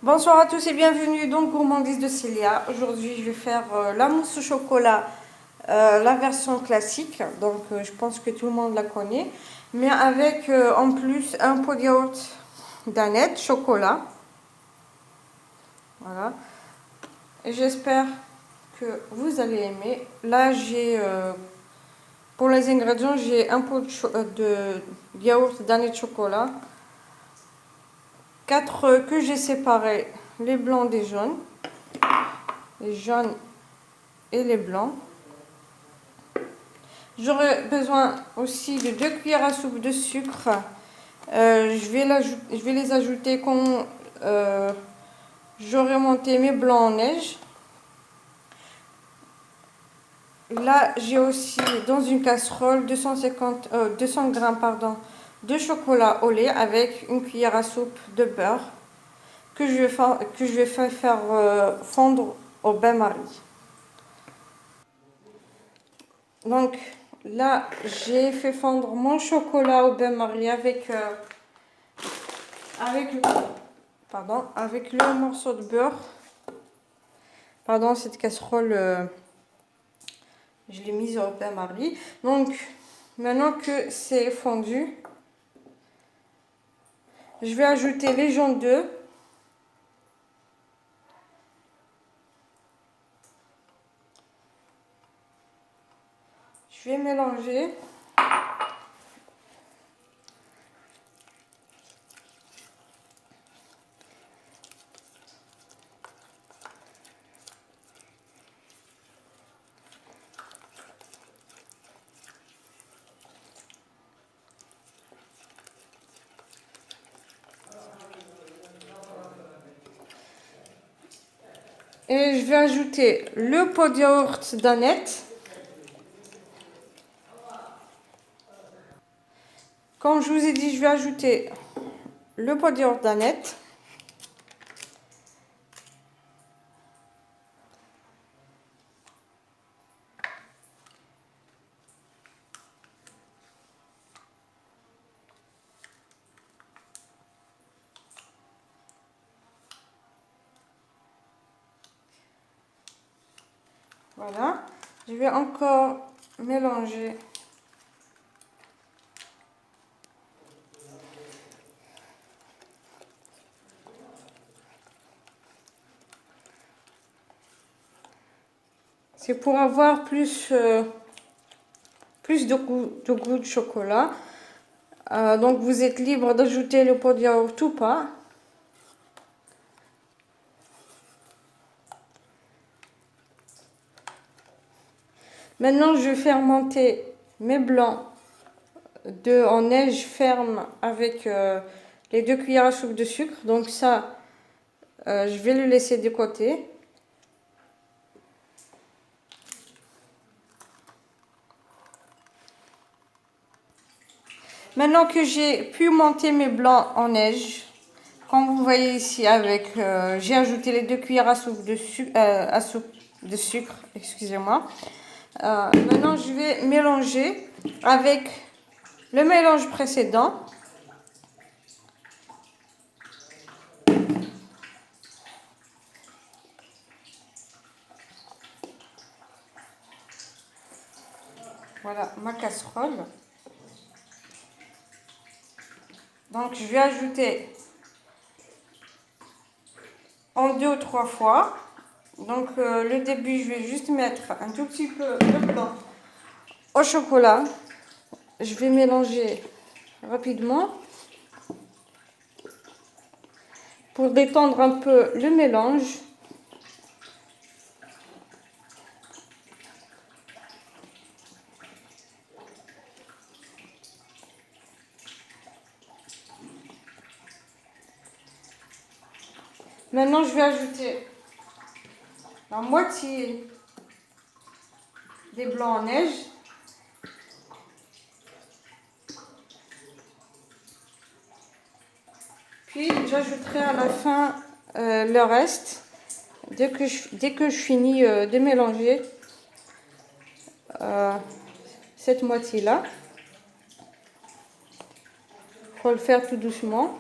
Bonsoir à tous et bienvenue dans Gourmandise de Célia. Aujourd'hui, je vais faire la mousse au chocolat, la version classique. Donc, je pense que tout le monde la connaît. Mais avec en plus un pot de yaourt d'Annette, chocolat. Voilà. Et j'espère que vous allez aimer. Là, pour les ingrédients, j'ai un pot de yaourt d'Annette chocolat. 4 que j'ai séparés, les blancs des jaunes. Les jaunes et les blancs. J'aurai besoin aussi de 2 cuillères à soupe de sucre. Je vais les ajouter quand j'aurai monté mes blancs en neige. Là, j'ai aussi dans une casserole 200 g de chocolat au lait avec une cuillère à soupe de beurre que je vais faire fondre au bain-marie. Donc là, j'ai fait fondre mon chocolat au bain-marie avec le morceau de beurre. Pardon, cette casserole, je l'ai mise au bain-marie. Donc, maintenant que c'est fondu, je vais ajouter les jaunes d'œufs. Je vais mélanger. Et je vais ajouter le pot de yaourt d'Annette. Comme je vous ai dit, je vais ajouter le pot de yaourt d'Annette. Voilà. Je vais encore mélanger. C'est pour avoir plus de goût de chocolat. Donc vous êtes libre d'ajouter le pot de yaourt ou pas. Maintenant, je vais faire monter mes blancs en neige ferme avec les 2 cuillères à soupe de sucre. Donc ça, je vais le laisser de côté. Maintenant que j'ai pu monter mes blancs en neige, comme vous voyez ici, j'ai ajouté les 2 cuillères à soupe de sucre, excusez-moi. Maintenant, je vais mélanger avec le mélange précédent. Voilà ma casserole. Donc, je vais ajouter en 2 ou 3 fois. Donc, le début, je vais juste mettre un tout petit peu de blanc au chocolat. Je vais mélanger rapidement pour détendre un peu le mélange. Maintenant, je vais ajouter la moitié des blancs en neige. Puis, j'ajouterai à la fin le reste, dès que je finis de mélanger cette moitié-là. Il faut le faire tout doucement.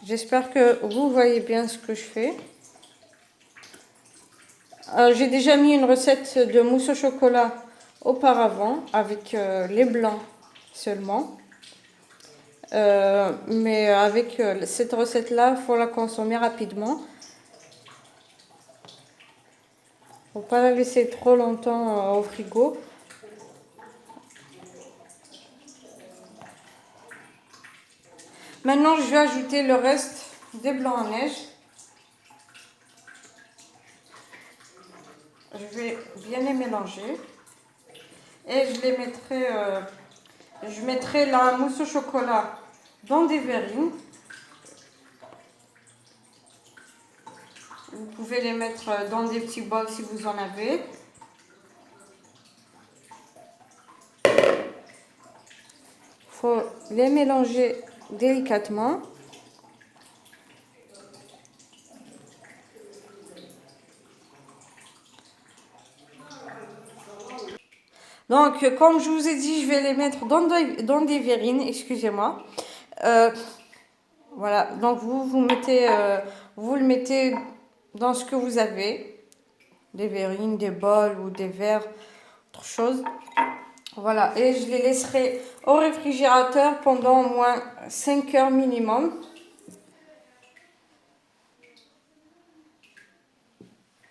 J'espère que vous voyez bien ce que je fais. J'ai déjà mis une recette de mousse au chocolat auparavant avec les blancs seulement. Mais avec cette recette-là, il faut la consommer rapidement. Faut pas la laisser trop longtemps au frigo. Maintenant, je vais ajouter le reste des blancs en neige. Je vais bien les mélanger. Et je mettrai la mousse au chocolat dans des verrines. Vous pouvez les mettre dans des petits bols si vous en avez. Il faut les mélanger délicatement. Donc, comme je vous ai dit, je vais les mettre dans des verrines, excusez-moi. Voilà, donc vous le mettez dans ce que vous avez. Des verrines, des bols ou des verres, autre chose. Voilà, et je les laisserai au réfrigérateur pendant au moins 5 heures minimum.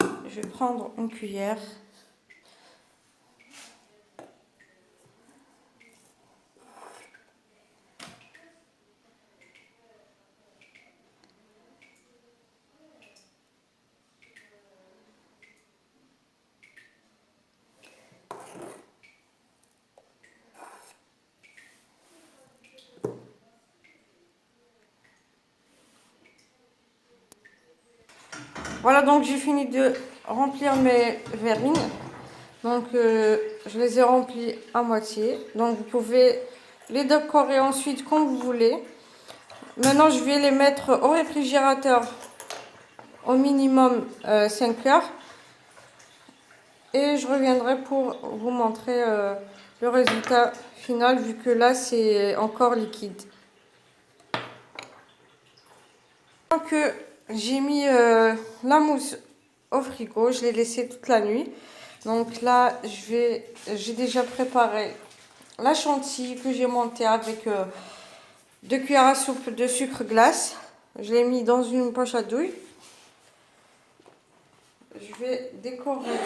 Je vais prendre une cuillère. Voilà, donc j'ai fini de remplir mes verrines. Donc je les ai remplies à moitié. Donc vous pouvez les décorer ensuite comme vous voulez. Maintenant je vais les mettre au réfrigérateur au minimum 5 heures. Et je reviendrai pour vous montrer le résultat final vu que là c'est encore liquide. Donc j'ai mis la mousse au frigo, je l'ai laissée toute la nuit. Donc là j'ai déjà préparé la chantilly que j'ai montée avec 2 cuillères à soupe de sucre glace. Je l'ai mis dans une poche à douille. Je vais décorer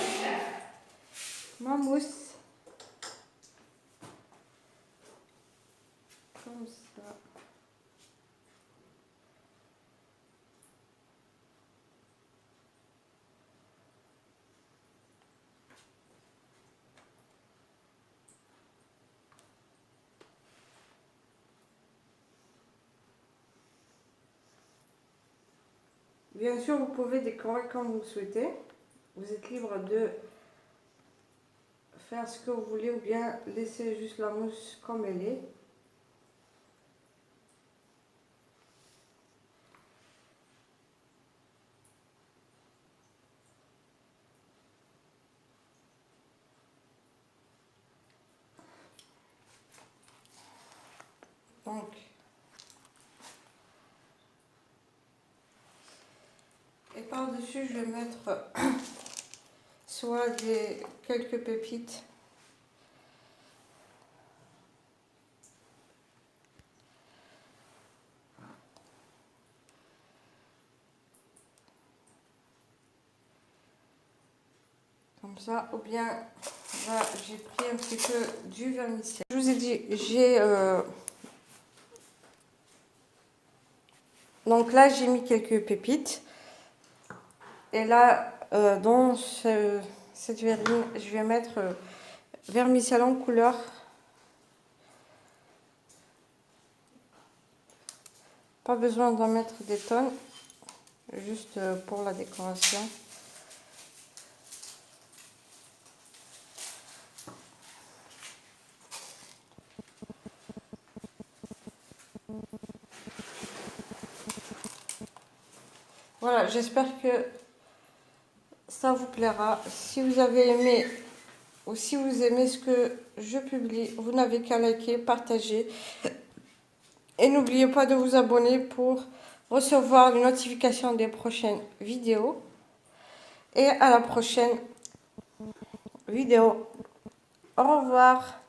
ma mousse comme ça. Bien sûr, vous pouvez décorer comme vous le souhaitez. Vous êtes libre de faire ce que vous voulez ou bien laisser juste la mousse comme elle est. Donc, et par-dessus, je vais mettre soit quelques pépites. Comme ça, ou bien là, j'ai pris un petit peu du vermicelle. Je vous ai dit, donc là, j'ai mis quelques pépites. Et là, dans cette verrine, je vais mettre vermicelle en couleur. Pas besoin d'en mettre des tonnes, juste pour la décoration. Voilà, j'espère que ça vous plaira. Si vous avez aimé ou si vous aimez ce que je publie, vous n'avez qu'à liker, partager. Et n'oubliez pas de vous abonner pour recevoir les notifications des prochaines vidéos. Et à la prochaine vidéo. Au revoir.